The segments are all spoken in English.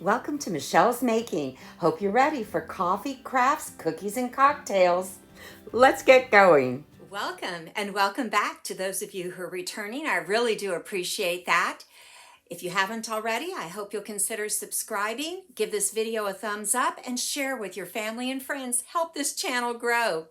Welcome to Michelle's Making. Hope you're ready for coffee, crafts, cookies, and cocktails. Let's get going. Welcome and welcome back to those of you who are returning. I really do appreciate that. If you haven't already, I hope you'll consider subscribing, give this video a thumbs up, and share with your family and friends. Help this channel grow.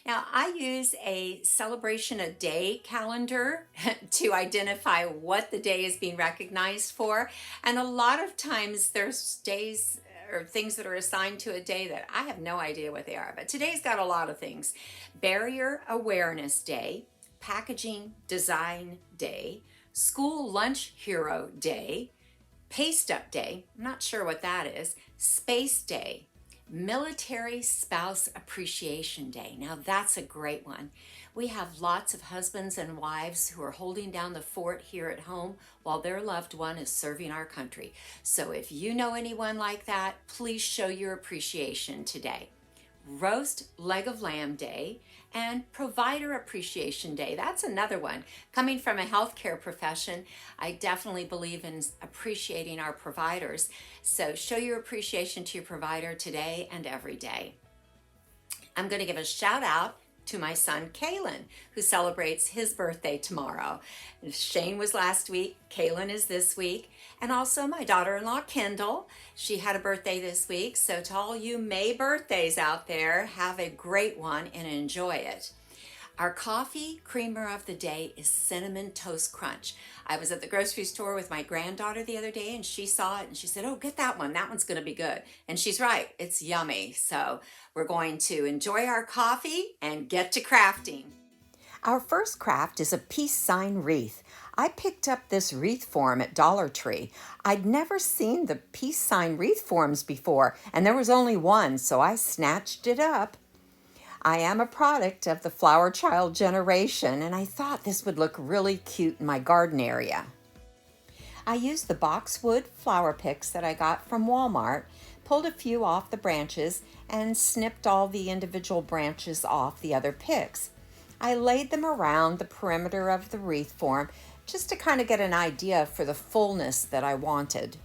Now, I use a celebration a day calendar to identify what the day is being recognized for. And a lot of times there's days or things that are assigned to a day that I have no idea what they are. But today's got a lot of things. Barrier Awareness Day, Packaging Design Day, School Lunch Hero Day, Paste Up Day, I'm not sure what that is, Space Day, Military Spouse Appreciation Day. Now that's a great one. We have lots of husbands and wives who are holding down the fort here at home while their loved one is serving our country. So if you know anyone like that, please show your appreciation today. Roast Leg of Lamb Day, and Provider Appreciation Day. That's another one. Coming from a healthcare profession, I definitely believe in appreciating our providers. So show your appreciation to your provider today and every day. I'm going to give a shout out to my son Kalen, who celebrates his birthday tomorrow. Shane was last week, Kalen is this week, and also my daughter-in-law Kendall. She had a birthday this week, so to all you May birthdays out there, have a great one and enjoy it. Our coffee creamer of the day is Cinnamon Toast Crunch. I was at the grocery store with my granddaughter the other day and she saw it and she said, "Oh, get that one. That one's going to be good." And she's right. It's yummy. So we're going to enjoy our coffee and get to crafting. Our first craft is a peace sign wreath. I picked up this wreath form at Dollar Tree. I'd never seen the peace sign wreath forms before, and there was only one, so I snatched it up. I am a product of the flower child generation, and I thought this would look really cute in my garden area. I used the boxwood flower picks that I got from Walmart, pulled a few off the branches, and snipped all the individual branches off the other picks. I laid them around the perimeter of the wreath form just to kind of get an idea for the fullness that I wanted.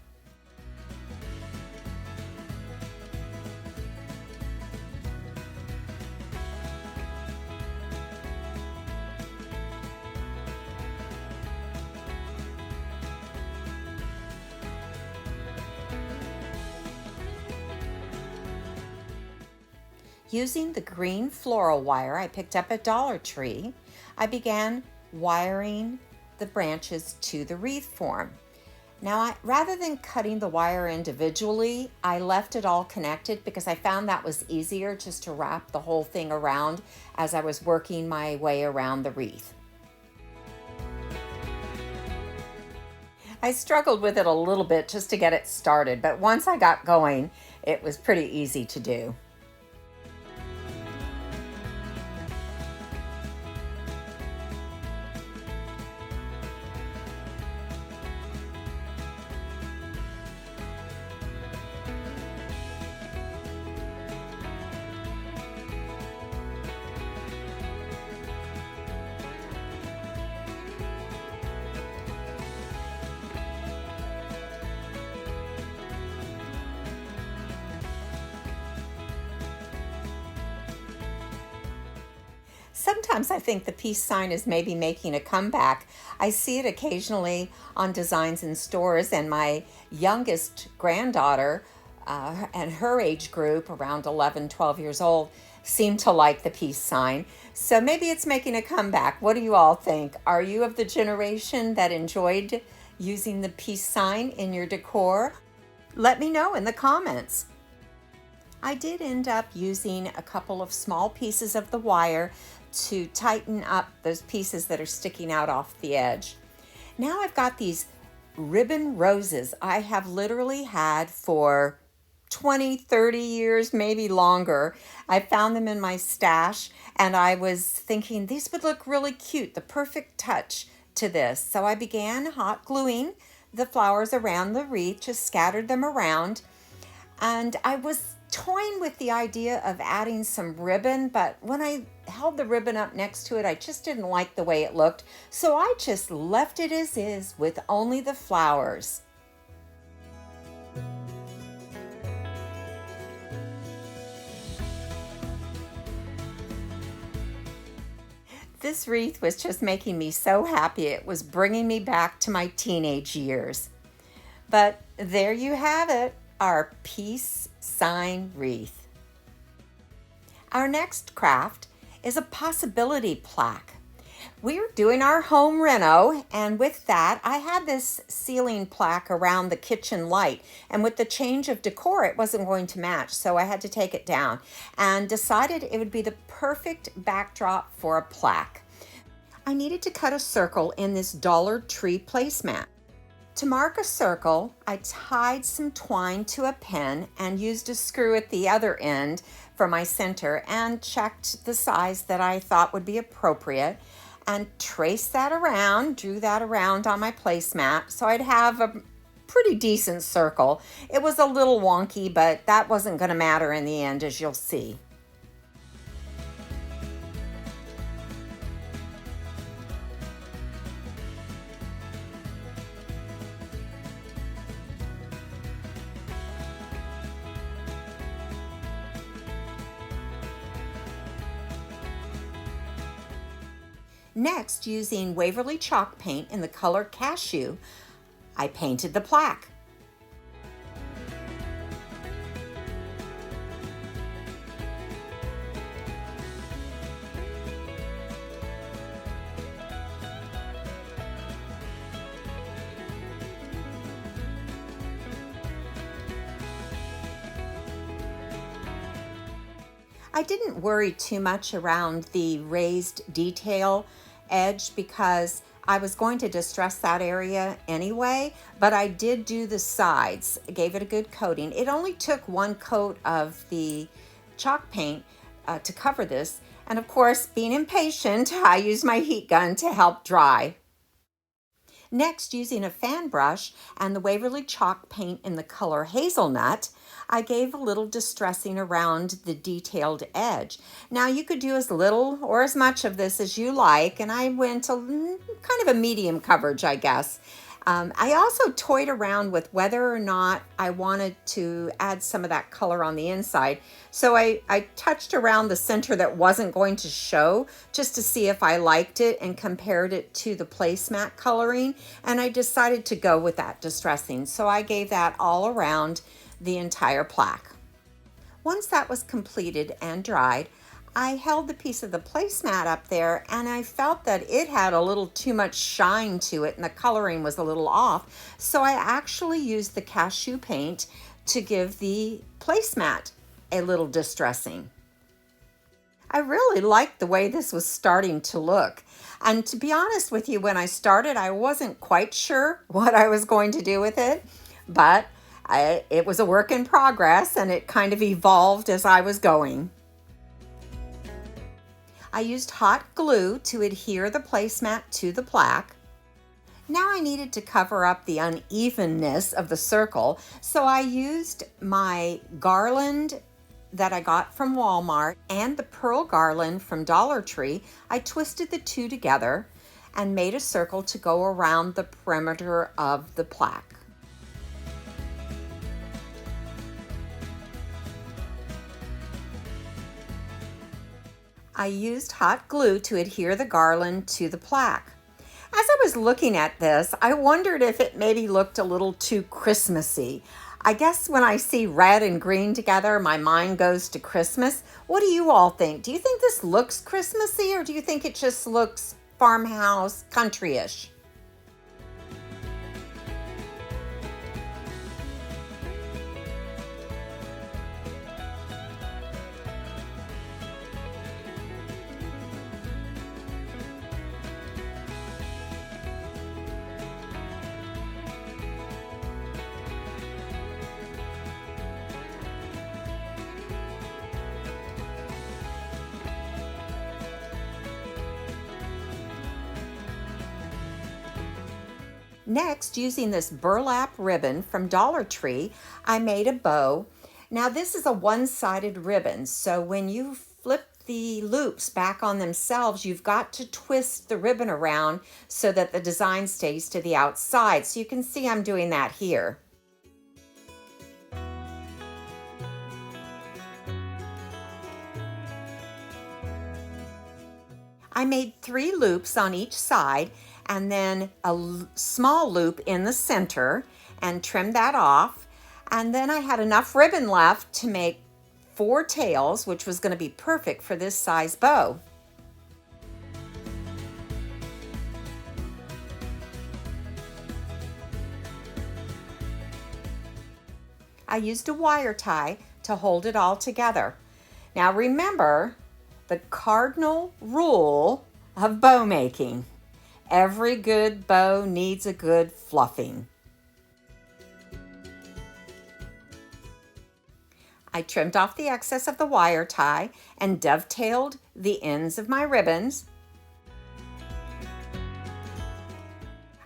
Using the green floral wire I picked up at Dollar Tree, I began wiring the branches to the wreath form. Now, rather than cutting the wire individually, I left it all connected because I found that was easier just to wrap the whole thing around as I was working my way around the wreath. I struggled with it a little bit just to get it started, but once I got going, it was pretty easy to do. Sometimes I think the peace sign is maybe making a comeback. I see it occasionally on designs in stores, and my youngest granddaughter and her age group, around 11, 12 years old, seem to like the peace sign. So maybe it's making a comeback. What do you all think? Are you of the generation that enjoyed using the peace sign in your decor? Let me know in the comments. I did end up using a couple of small pieces of the wire to tighten up those pieces that are sticking out off the edge. Now I've got these ribbon roses I have literally had for 20, 30 years, maybe longer. I found them in my stash and I was thinking these would look really cute, the perfect touch to this. So I began hot gluing the flowers around the wreath, just scattered them around. And I was toying with the idea of adding some ribbon, but when I held the ribbon up next to it, I just didn't like the way it looked. So I just left it as is with only the flowers. This wreath was just making me so happy. It was bringing me back to my teenage years. But there you have it, our peace sign wreath. Our next craft is a possibility plaque. We're doing our home reno, and with that, I had this ceiling plaque around the kitchen light, and with the change of decor, it wasn't going to match, so I had to take it down and decided it would be the perfect backdrop for a plaque. I needed to cut a circle in this Dollar Tree placemat. To mark a circle, I tied some twine to a pin and used a screw at the other end for my center and checked the size that I thought would be appropriate and traced that around, drew that around on my placemat so I'd have a pretty decent circle. It was a little wonky, but that wasn't going to matter in the end, as you'll see. Next, using Waverly chalk paint in the color Cashew, I painted the plaque. I didn't worry too much around the raised detail edge because I was going to distress that area anyway, but I did do the sides, gave it a good coating. It only took one coat of the chalk paint to cover this, and of course, being impatient, I used my heat gun to help dry. Next, using a fan brush and the Waverly chalk paint in the color Hazelnut, I gave a little distressing around the detailed edge. Now you could do as little or as much of this as you like, and I went to kind of a medium coverage, I guess. I also toyed around with whether or not I wanted to add some of that color on the inside. So I touched around the center that wasn't going to show just to see if I liked it and compared it to the placemat coloring. And I decided to go with that distressing. So I gave that all around the entire plaque. Once that was completed and dried, I held the piece of the placemat up there and I felt that it had a little too much shine to it and the coloring was a little off. So I actually used the Cashew paint to give the placemat a little distressing. I really liked the way this was starting to look. And to be honest with you, when I started, I wasn't quite sure what I was going to do with it, but it was a work in progress and it kind of evolved as I was going. I used hot glue to adhere the placemat to the plaque. Now I needed to cover up the unevenness of the circle, so I used my garland that I got from Walmart and the pearl garland from Dollar Tree. I twisted the two together and made a circle to go around the perimeter of the plaque. I used hot glue to adhere the garland to the plaque. As I was looking at this, I wondered if it maybe looked a little too Christmassy. I guess when I see red and green together, my mind goes to Christmas. What do you all think? Do you think this looks Christmassy or do you think it just looks farmhouse, country-ish? Next, using this burlap ribbon from Dollar Tree, I made a bow. Now this is a one-sided ribbon, so when you flip the loops back on themselves, you've got to twist the ribbon around so that the design stays to the outside. So you can see I'm doing that here. I made 3 loops on each side and then a small loop in the center and trimmed that off. And then I had enough ribbon left to make 4 tails, which was going to be perfect for this size bow. I used a wire tie to hold it all together. Now remember the cardinal rule of bow making. Every good bow needs a good fluffing. I trimmed off the excess of the wire tie and dovetailed the ends of my ribbons.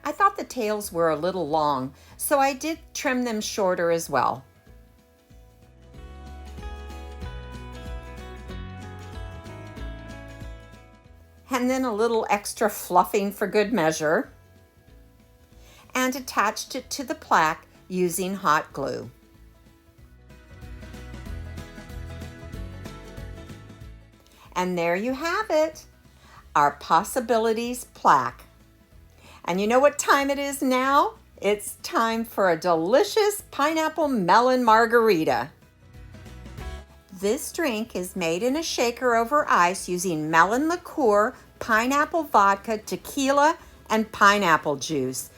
I thought the tails were a little long, so I did trim them shorter as well. And then a little extra fluffing for good measure, and attached it to the plaque using hot glue. And there you have it, our Possibilities plaque. And you know what time it is now? It's time for a delicious pineapple melon margarita. This drink is made in a shaker over ice using melon liqueur, pineapple vodka, tequila, and pineapple juice.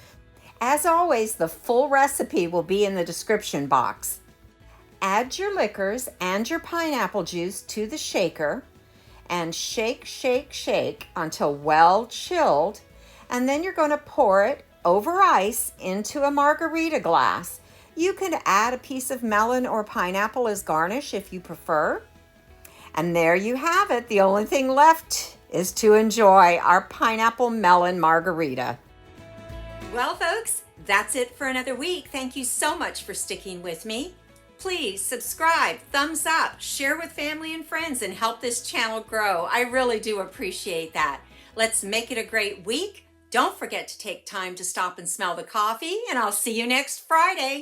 As always, the full recipe will be in the description box. Add your liquors and your pineapple juice to the shaker and shake, shake, shake until well chilled, and then you're going to pour it over ice into a margarita glass. You can add a piece of melon or pineapple as garnish if you prefer. And there you have it. The only thing left is to enjoy our pineapple melon margarita. Well, folks, that's it for another week. Thank you so much for sticking with me. Please subscribe, thumbs up, share with family and friends, and help this channel grow. I really do appreciate that. Let's make it a great week. Don't forget to take time to stop and smell the coffee, and I'll see you next Friday.